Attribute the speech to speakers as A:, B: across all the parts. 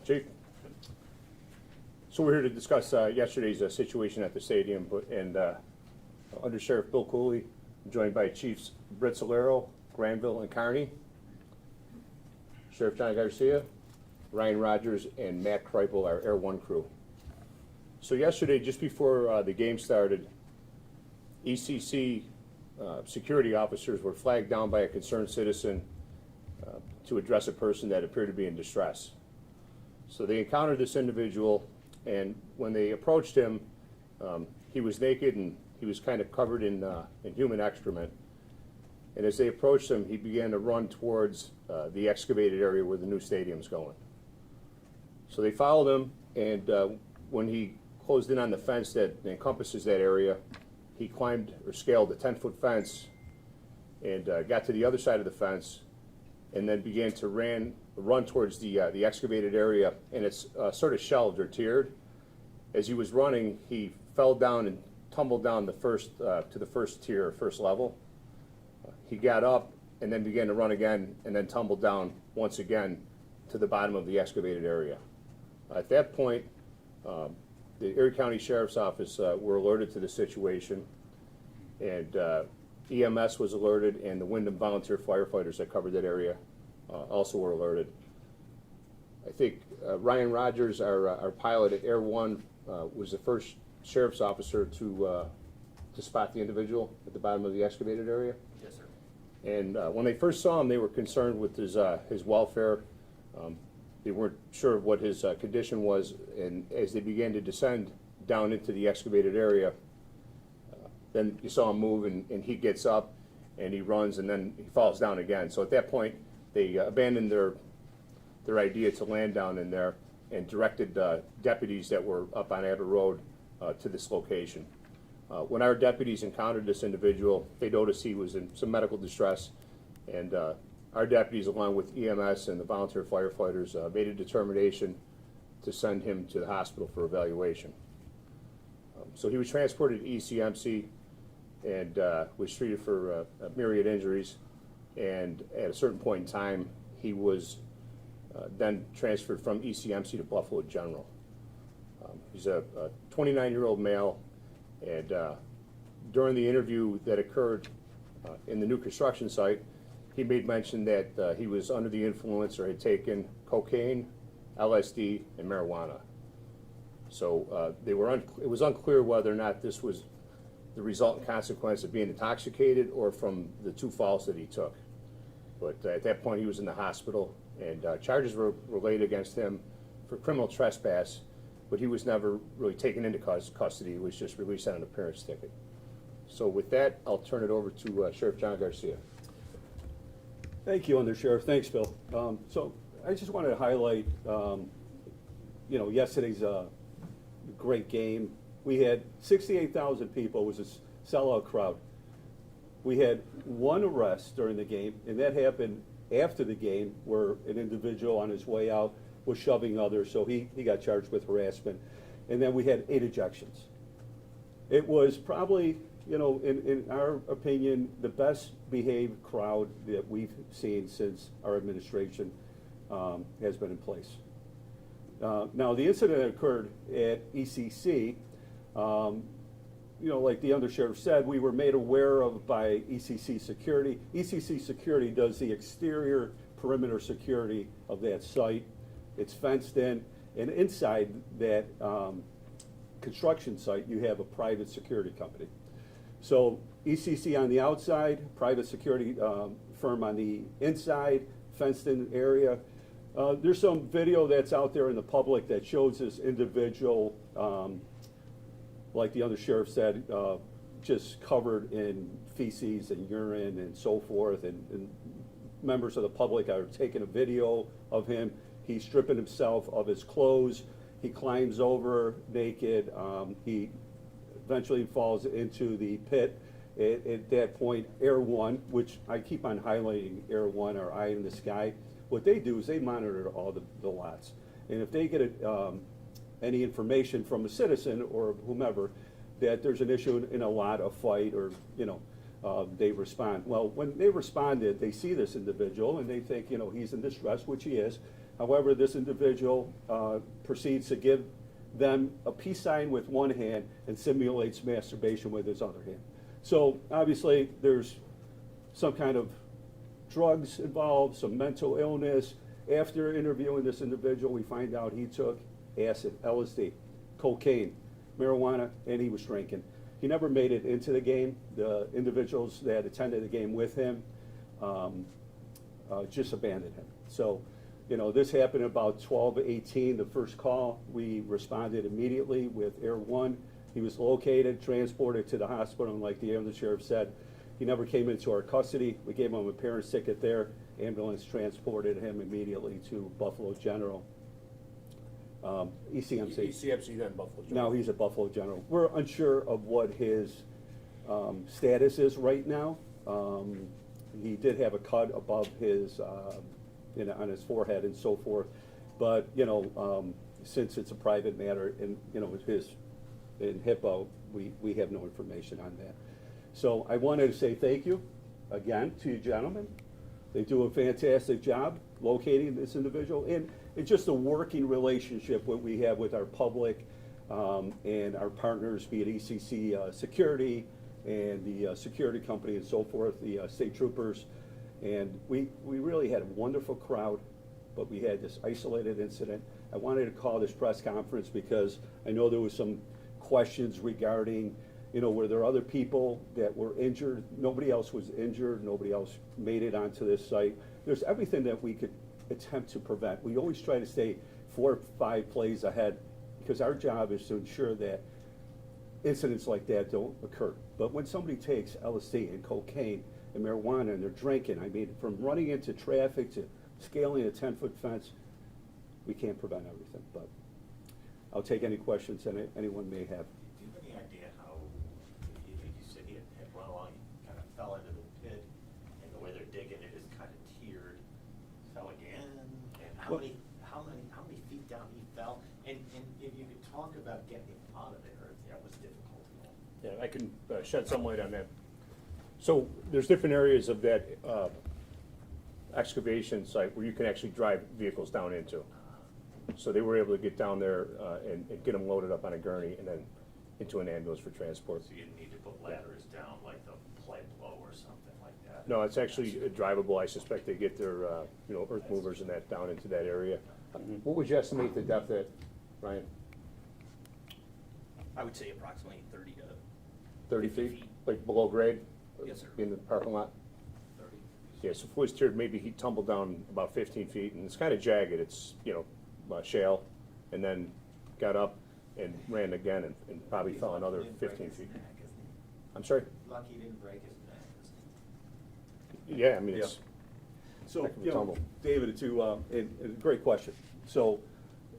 A: Chief. So we're here to discuss yesterday's situation at the stadium, and Under Sheriff Bill Cooley, joined by Chiefs Britt Solero, Granville, and Kearney, Sheriff John Garcia, Ryan Rogers, and Matt Kreipel, our Air One crew. So yesterday, just before the game started, ECC security officers were flagged down by a concerned citizen to address a person that appeared to be in distress. So they encountered this individual, and when they approached him, he was naked and he was kind of covered in human excrement. And as they approached him, he began to run towards the excavated area where the new stadium's going. So they followed him, and when he closed in on the fence that encompasses that area, he climbed or scaled a 10-foot fence and got to the other side of the fence, and then began to run towards the excavated area, and it's sort of shelved or tiered. As he was running, he fell down and tumbled down the first to the first tier, first level. He got up and then began to run again, and then tumbled down once again to the bottom of the excavated area. At that point, the Erie County Sheriff's Office were alerted to the situation, and EMS was alerted, and the Wyndham volunteer firefighters that covered that area also were alerted. I think Ryan Rogers, our pilot at Air One, was the first sheriff's officer to spot the individual at the bottom of the excavated area.
B: Yes, sir.
A: And when they first saw him, they were concerned with his welfare. They weren't sure of what his condition was, and as they began to descend down into the excavated area, then you saw him move, and he gets up, and he runs, and then he falls down again. So at that point, they abandoned their idea to land down in there and directed deputies that were up on Abbott Road to this location. When our deputies encountered this individual, they noticed he was in some medical distress, and our deputies, along with EMS and the volunteer firefighters, made a determination to send him to the hospital for evaluation. So he was transported to ECMC and was treated for myriad injuries, and at a certain point in time, he was then transferred from ECMC to Buffalo General. He's a 29-year-old male, and during the interview that occurred in the new construction site, he made mention that he was under the influence or had taken cocaine, LSD, and marijuana. So it was unclear whether or not this was the resultant consequence of being intoxicated or from the 2 falls that he took. But at that point, he was in the hospital, and charges were laid against him for criminal trespass, but he was never really taken into custody. He was just released on an appearance ticket. So with that, I'll turn it over to Sheriff John Garcia.
C: Thank you, Under Sheriff. Thanks, Bill. So I just wanted to highlight, yesterday's great game. We had 68,000 people. It was a sellout crowd. We had 1 arrest during the game, and that happened after the game, where an individual on his way out was shoving others, so he got charged with harassment. And then we had 8 ejections. It was probably, in our opinion, the best behaved crowd that we've seen since our administration has been in place. Now, the incident that occurred at ECC, like the Undersheriff said, we were made aware of by ECC Security. ECC Security does the exterior perimeter security of that site. It's fenced in, and inside that construction site, you have a private security company. So ECC on the outside, private security firm on the inside, fenced in area. There's some video that's out there in the public that shows this individual, like the Undersheriff said, just covered in feces and urine and so forth, and members of the public are taking a video of him. He's stripping himself of his clothes. He climbs over naked. He eventually falls into the pit. At that point, Air One, which I keep on highlighting, Air One, our eye in the sky, what they do is they monitor all the lots. And if they get any information from a citizen or whomever that there's an issue in a lot, a fight, or they respond. Well, when they responded, they see this individual and they think he's in distress, which he is. However, this individual proceeds to give them a peace sign with one hand and simulates masturbation with his other hand. So obviously, there's some kind of drugs involved, some mental illness. After interviewing this individual, we find out he took acid, LSD, cocaine, marijuana, and he was drinking. He never made it into the game. The individuals that attended the game with him just abandoned him. So, you know, this happened about 12:18, the first call. We responded immediately with Air 1. He was located, transported to the hospital, and like the ambulance sheriff said, he never came into our custody. We gave him a parent's ticket there. Ambulance transported him immediately to Buffalo General. ECMC.
A: ECMC then Buffalo General.
C: Now he's at Buffalo General. We're unsure of what his status is right now. He did have a cut above his, on his forehead and so forth. But, you know, since it's a private matter and, you know, in HIPAA, we have no information on that. So I wanted to say thank you again to you gentlemen. They do a fantastic job locating this individual, and it's just a working relationship what we have with our public and our partners, be it ECC Security and the security company and so forth, the state troopers. And we really had a wonderful crowd, but we had this isolated incident. I wanted to call this press conference because I know there was some questions regarding, you know, were there other people that were injured? Nobody else was injured. Nobody else made it onto this site. There's everything that we could attempt to prevent. We always try to stay 4 or 5 plays ahead because our job is to ensure that incidents like that don't occur. But when somebody takes LSD and cocaine and marijuana and they're drinking, I mean, from running into traffic to scaling a 10-foot fence, we can't prevent everything. But I'll take any questions that anyone may have.
B: Do you have any idea how, you said he had run along, he kind of fell into the pit, and the way they're digging it is kind of tiered, fell again, and how many feet down he fell? And if you could talk about getting him out of there, if that was difficult at all.
A: Yeah, I can shed some light on that. So there's different areas of that excavation site where you can actually drive vehicles down into. So they were able to get down there and get them loaded up on a gurney and then into an ambulance for transport.
B: So you didn't need to put ladders down like the Pueblo or something like that?
A: No, it's actually drivable. I suspect they get their, you know, earth movers and that down into that area. What would you estimate the depth at, Ryan?
D: I would say approximately 30 to
A: 30
D: 50
A: feet? Like below grade?
D: Yes, sir.
A: In the parking lot?
D: 30.
A: Yeah, so if it was tiered, maybe he tumbled down about 15 feet, and it's kind of jagged. It's, you know, shale, and then got up and ran again and probably fell another 15 feet. I'm sorry?
B: Lucky he didn't break his neck, isn't
A: Yeah, I mean, it's,
C: So,
A: Heck of a
C: you know,
A: tumble.
C: David, and great question. So,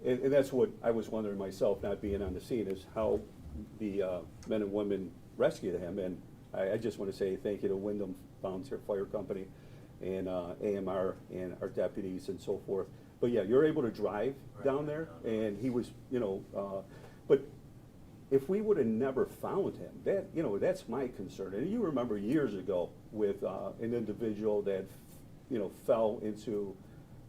C: and that's what I was wondering myself, not being on the scene, is how the men and women rescued him. And I just want to say thank you to Wyndham Volunteer Fire Company and AMR and our deputies and so forth. But yeah, you're able to drive down there, and he was, you know, but if we would have never found him, that, you know, that's my concern. And you remember years ago with an individual that, you know, fell into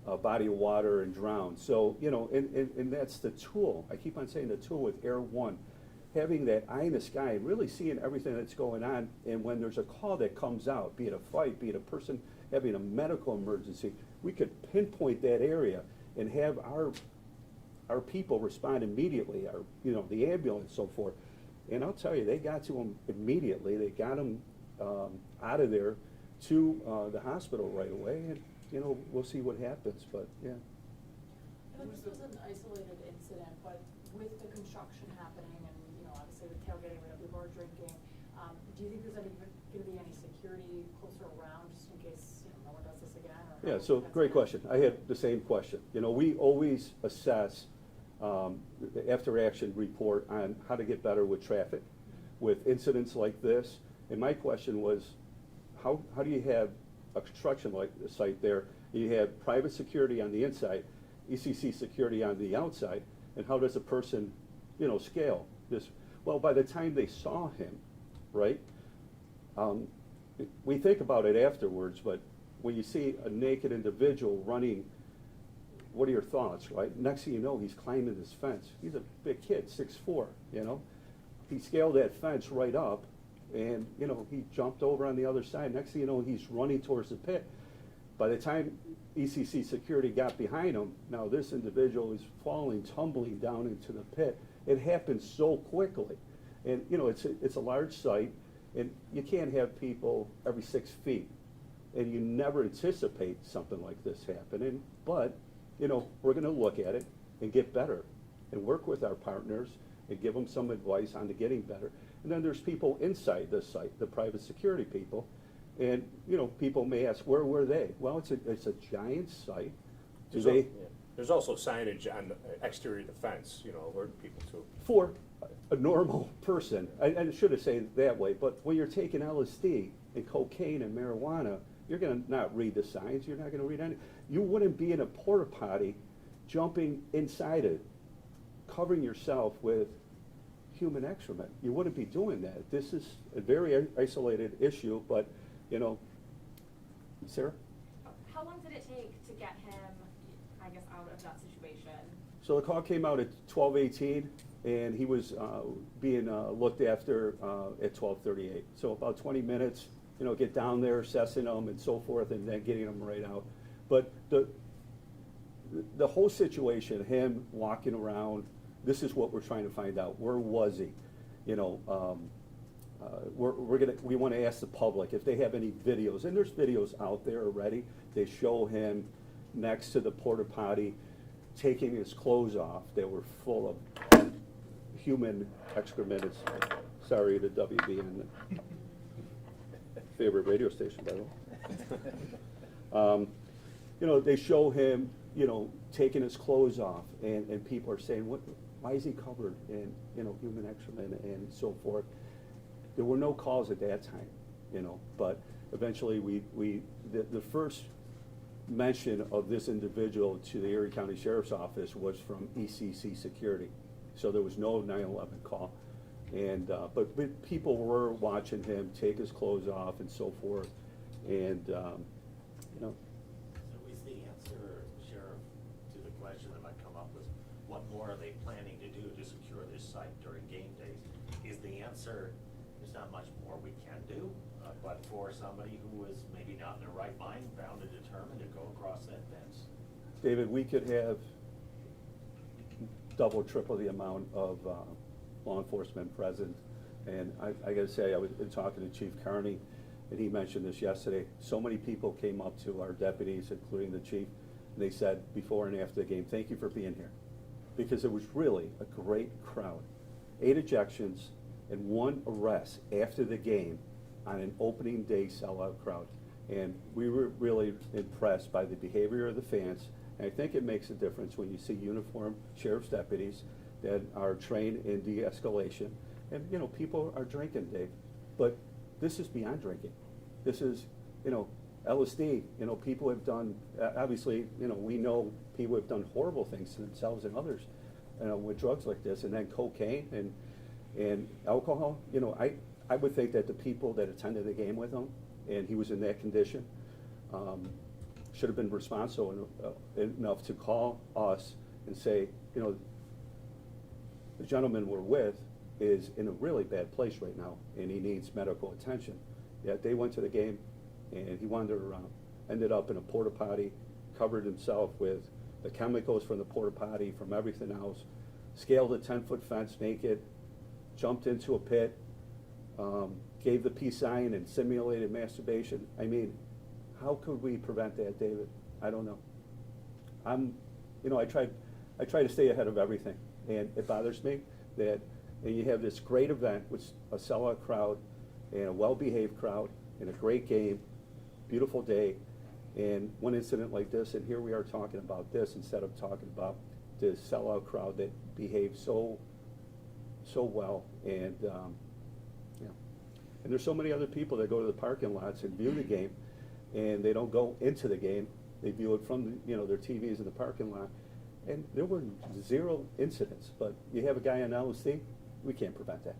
C: a body of water and drowned. So, you know, and that's the tool. I keep on saying the tool with Air 1, having that eye in the sky and really seeing everything that's going on. And when there's a call that comes out, be it a fight, be it a person having a medical emergency, we could pinpoint that area and have our people respond immediately, our, you know, the ambulance, so forth. And I'll tell you, they got to him immediately. They got him out of there to the hospital right away, and, you know, we'll see what happens, but, yeah.
E: I know this was an isolated incident, but with the construction happening and, you know, obviously the tailgating, we were drinking, do you think there's gonna be any security closer around, just in case, you know, no one does this again? Or
C: Yeah,
E: how
C: so
E: that's
C: great
E: gonna-
C: question. I had the same question. You know, we always assess the after-action report on how to get better with traffic, with incidents like this. And my question was, how do you have a construction like the site there? You have private security on the inside, ECC security on the outside, and how does a person, you know, scale this? Well, by the time they saw him, right, we think about it afterwards, but when you see a naked individual running what are your thoughts, right? Next thing you know, he's climbing this fence. He's a big kid, 6'4", you know? He scaled that fence right up, and, you know, he jumped over on the other side. Next thing you know, he's running towards the pit. By the time ECC security got behind him, now this individual is falling, tumbling down into the pit. It happened so quickly. And, you know, it's a large site, and you can't have people every 6 feet. And you never anticipate something like this happening. But, you know, we're gonna look at it and get better and work with our partners and give them some advice on to getting better. And then there's people inside the site, the private security people. And, you know, people may ask, where were they? Well, it's a giant site. Do they?
A: There's also signage on the exterior of the fence, you know, alerting people to.
C: For a normal person, I should have said it that way, but when you're taking LSD and cocaine and marijuana, you're gonna not read the signs, you're not gonna read any. You wouldn't be in a porta potty jumping inside it, covering yourself with human excrement. You wouldn't be doing that. This is a very isolated issue, but, you know, Sarah?
F: How long did it take to get him, I guess, out of that situation?
C: So the call came out at 12:18, and he was being looked after at 12:38. So about 20 minutes, you know, get down there, assessing them and so forth, and then getting them right out. But the whole situation, him walking around, this is what we're trying to find out. Where was he? You know, we want to ask the public if they have any videos, and there's videos out there already. They show him next to the porta potty taking his clothes off. They were full of human excrement. Sorry to WBN, favorite radio station, by the way. You know, they show him, you know, taking his clothes off, and people are saying, why is he covered in, you know, human excrement and so forth? There were no calls at that time, you know, but eventually the first mention of this individual to the Erie County Sheriff's Office was from ECC security. So there was no 911 call. And, but people were watching him take his clothes off and so forth, and, you know.
B: So is the answer, Sheriff, to the question that might come up was, what more are they planning to do to secure this site during game days? Is the answer, there's not much more we can do, but for somebody who is maybe not in their right mind, bound and determined to go across that fence?
C: David, we could have double, triple the amount of law enforcement present. And I gotta say, I was talking to Chief Carney, and he mentioned this yesterday. So many people came up to our deputies, including the chief, and they said before and after the game, thank you for being here. Because it was really a great crowd. 8 ejections and 1 arrest after the game on an opening day sellout crowd. And we were really impressed by the behavior of the fans. And I think it makes a difference when you see uniformed sheriff's deputies that are trained in de-escalation. And, you know, people are drinking, Dave. But this is beyond drinking. This is, you know, LSD. You know, people have done, obviously, you know, we know people have done horrible things to themselves and others, you know, with drugs like this. And then cocaine and alcohol. You know, I would think that the people that attended the game with him, and he was in that condition, should have been responsible enough to call us and say, you know, the gentleman we're with is in a really bad place right now, and he needs medical attention. Yet they went to the game, and he wandered around, ended up in a porta potty, covered himself with the chemicals from the porta potty, from everything else, scaled a 10-foot fence naked, jumped into a pit, gave the peace sign and simulated masturbation. I mean, how could we prevent that, David? I don't know. You know, I try to stay ahead of everything, and it bothers me that you have this great event with a sellout crowd and a well-behaved crowd and a great game, beautiful day, and one incident like this, and here we are talking about this instead of talking about the sellout crowd that behaved so well, and yeah. And there's so many other people that go to the parking lots and view the game, and they don't go into the game. They view it from, you know, their TVs in the parking lot. And there were 0 incidents, but you have a guy on LSD, we can't prevent that.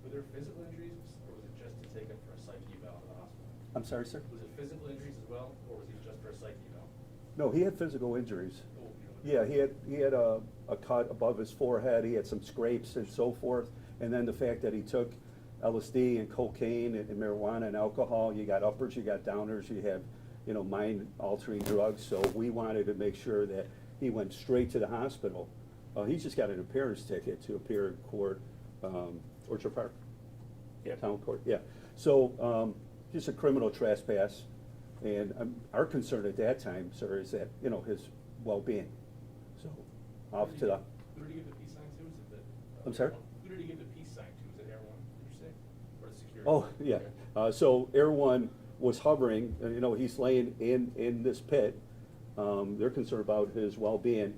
G: Were there physical injuries, or was it just to take him for a psych eval in the hospital?
C: I'm sorry, sir?
G: Was it physical injuries as well, or was he just for a psych eval?
C: No, he had physical injuries.
G: Oh, you know,
C: Yeah, he had a cut above his forehead, he had some scrapes and so forth, and then the fact that he took LSD and cocaine and marijuana and alcohol, you got uppers, you got downers, you have, you know, mind-altering drugs, so we wanted to make sure that he went straight to the hospital. He just got an appearance ticket to appear in court, Orchard Park.
A: Yeah.
C: Town court, yeah. So, just a criminal trespass, and our concern at that time, sir, is that, you know, his well-being. So, off to the,
G: Who did he give the peace sign to? Is it the?
C: I'm sorry?
G: Who did he give the peace sign to? Is it Air One, did you say? Or the security?
C: oh, yeah.
G: Okay.
C: So Air One was hovering, and, you know, he's laying in this pit. They're concerned about his well-being,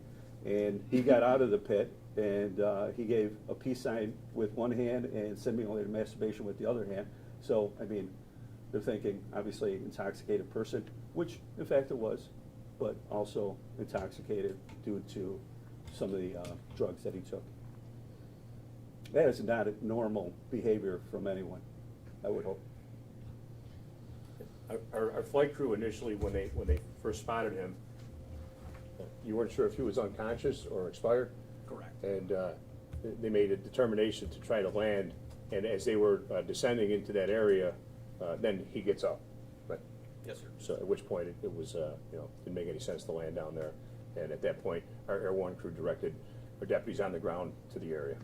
C: and he got out of the pit, and he gave a peace sign with one hand and simulated masturbation with the other hand. So, I mean, they're thinking, obviously, intoxicated person, which in fact it was, but also intoxicated due to some of the drugs that he took. That is not a normal behavior from anyone, I would hope.
A: Our flight crew initially, when they first spotted him, you weren't sure if he was unconscious or expired?
D: Correct.
A: And they made a determination to try to land, and as they were descending into that area, then he gets up. Right.
D: Yes, sir.
A: So at which point it was, you know, didn't make any sense to land down there. And at that point, our Air One crew directed our deputies on the ground to the area.